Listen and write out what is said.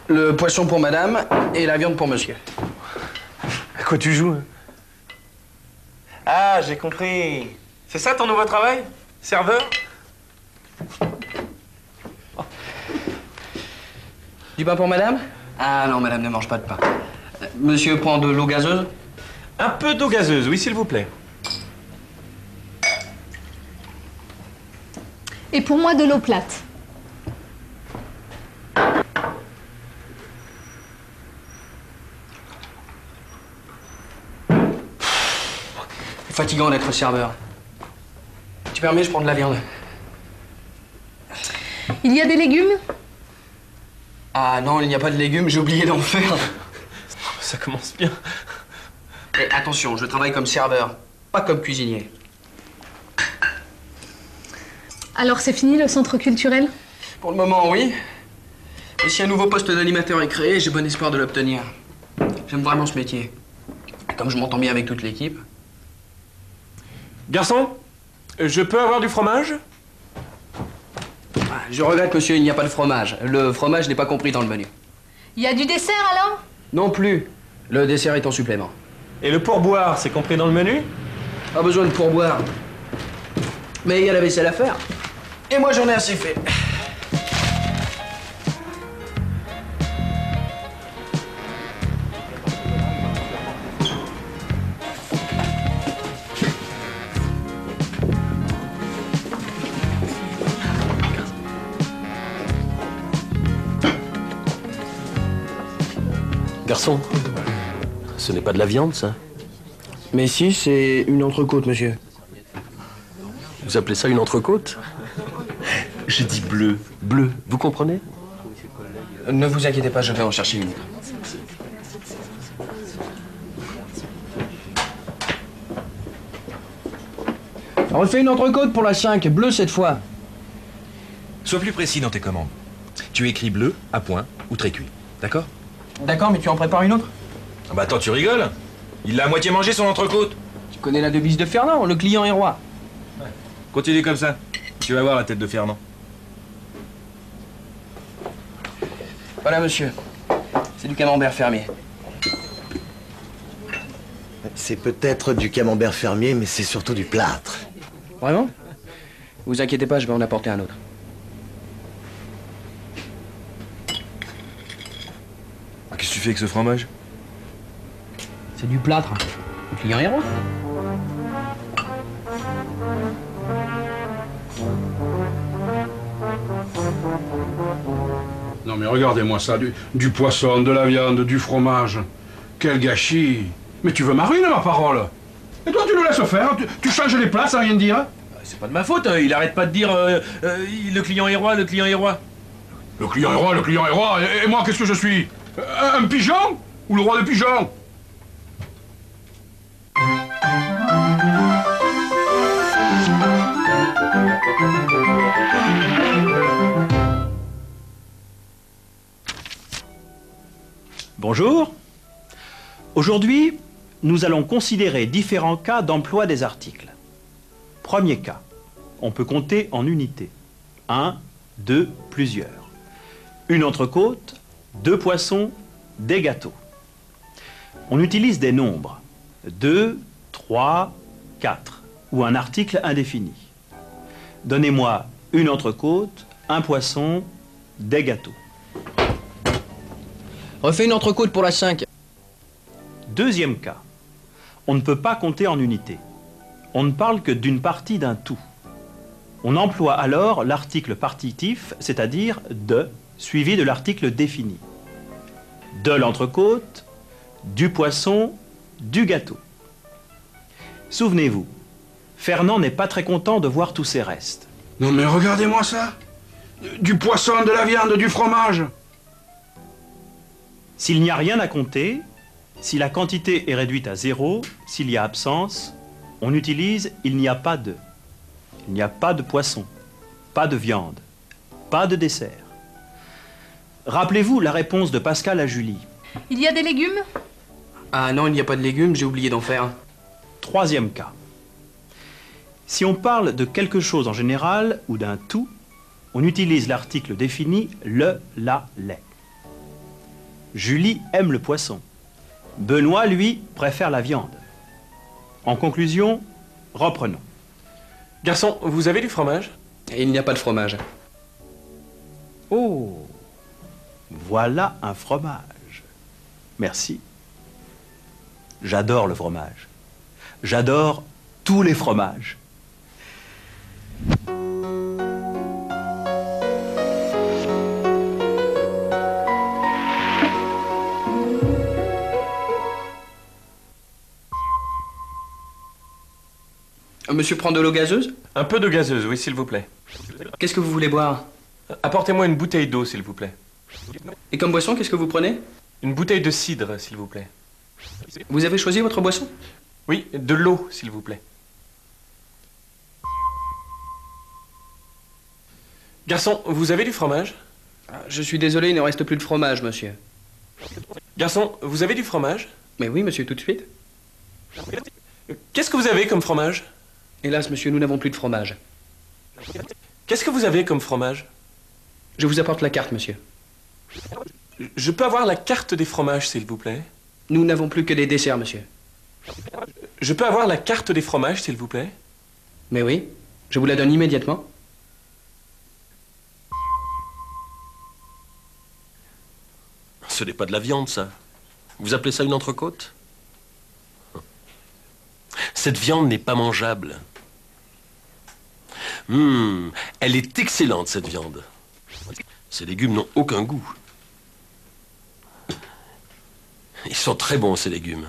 Le poisson pour madame et la viande pour monsieur. À quoi tu joues, hein? Ah, j'ai compris. C'est ça ton nouveau travail? Serveur? Du pain pour madame? Ah non, madame ne mange pas de pain. Monsieur prend de l'eau gazeuse? Un peu d'eau gazeuse, oui, s'il vous plaît. Et pour moi, de l'eau plate. C'est fatigant d'être serveur. Tu permets, je prends de la viande. Il y a des légumes? Ah non, il n'y a pas de légumes, j'ai oublié d'en faire. Ça commence bien. Mais attention, je travaille comme serveur, pas comme cuisinier. Alors c'est fini le centre culturel? Pour le moment, oui. Et si un nouveau poste d'animateur est créé, j'ai bon espoir de l'obtenir. J'aime vraiment ce métier. Et comme je m'entends bien avec toute l'équipe. Garçon, je peux avoir du fromage? Ah, je regrette, monsieur, il n'y a pas de fromage. Le fromage n'est pas compris dans le menu. Il y a du dessert alors? Non plus. Le dessert est en supplément. Et le pourboire, c'est compris dans le menu? Pas besoin de pourboire. Mais il y a la vaisselle à faire. Et moi, j'en ai assez fait. Garçon, ce n'est pas de la viande, ça? Mais si, c'est une entrecôte, monsieur. Vous appelez ça une entrecôte? J'ai dit bleu. Bleu, vous comprenez? Ne vous inquiétez pas, je vais en chercher une. Refais une entrecôte pour la 5, bleu cette fois. Sois plus précis dans tes commandes. Tu écris bleu, à point ou très cuit. D'accord? D'accord, mais tu en prépares une autre? Ah bah attends, tu rigoles? Il l'a à moitié mangé son entrecôte. Tu connais la devise de Fernand, le client est roi. Continue comme ça. Tu vas voir la tête de Fernand. Voilà, monsieur. C'est du camembert fermier. C'est peut-être du camembert fermier, mais c'est surtout du plâtre. Vraiment? Vous inquiétez pas, je vais en apporter un autre. Ah, qu'est-ce que tu fais avec ce fromage? C'est du plâtre. Le client est roi. Non mais regardez-moi ça, du poisson, de la viande, du fromage. Quel gâchis. Mais tu veux ma ruine, ma parole? Et toi, tu nous laisses faire, tu changes les plats sans rien dire? C'est pas de ma faute, il arrête pas de dire le client est roi, le client est roi. Le client est roi, le client est roi, et moi, qu'est-ce que je suis? Un pigeon? Ou le roi des pigeons? Bonjour. Aujourd'hui, nous allons considérer différents cas d'emploi des articles. Premier cas, on peut compter en unités. 1, 2, plusieurs. Une entrecôte, 2 poissons, des gâteaux. On utilise des nombres. 2, 3, 4, ou un article indéfini. Donnez-moi une entrecôte, un poisson, des gâteaux. Refais une entrecôte pour la 5. Deuxième cas. On ne peut pas compter en unités. On ne parle que d'une partie d'un tout. On emploie alors l'article partitif, c'est-à-dire de, suivi de l'article défini. De l'entrecôte, du poisson, du gâteau. Souvenez-vous, Fernand n'est pas très content de voir tous ces restes. Non mais regardez-moi ça. Du poisson, de la viande, du fromage. S'il n'y a rien à compter, si la quantité est réduite à 0, s'il y a absence, on utilise « il n'y a pas de ». Il n'y a pas de poisson, pas de viande, pas de dessert. Rappelez-vous la réponse de Pascal à Julie. Il y a des légumes? Ah non, il n'y a pas de légumes, j'ai oublié d'en faire. Troisième cas. Si on parle de quelque chose en général ou d'un tout, on utilise l'article défini le, la, les. Julie aime le poisson. Benoît, lui, préfère la viande. En conclusion, reprenons. Garçon, vous avez du fromage? Et il n'y a pas de fromage. Oh, voilà un fromage. Merci. J'adore le fromage. J'adore tous les fromages. Monsieur prend de l'eau gazeuse? Un peu de gazeuse, oui, s'il vous plaît. Qu'est-ce que vous voulez boire? Apportez-moi une bouteille d'eau, s'il vous plaît. Et comme boisson, qu'est-ce que vous prenez? Une bouteille de cidre, s'il vous plaît. Vous avez choisi votre boisson? Oui, de l'eau, s'il vous plaît. Garçon, vous avez du fromage? Je suis désolé, il ne reste plus de fromage, monsieur. Garçon, vous avez du fromage? Mais oui, monsieur, tout de suite. Qu'est-ce que vous avez comme fromage? Hélas, monsieur, nous n'avons plus de fromage. Qu'est-ce que vous avez comme fromage? Je vous apporte la carte, monsieur. Je peux avoir la carte des fromages, s'il vous plaît? Nous n'avons plus que des desserts, monsieur. Je peux avoir la carte des fromages, s'il vous plaît? Mais oui, je vous la donne immédiatement. Ce n'est pas de la viande, ça. Vous appelez ça une entrecôte? Cette viande n'est pas mangeable. Elle est excellente, cette viande. Ces légumes n'ont aucun goût. Ils sont très bons, ces légumes.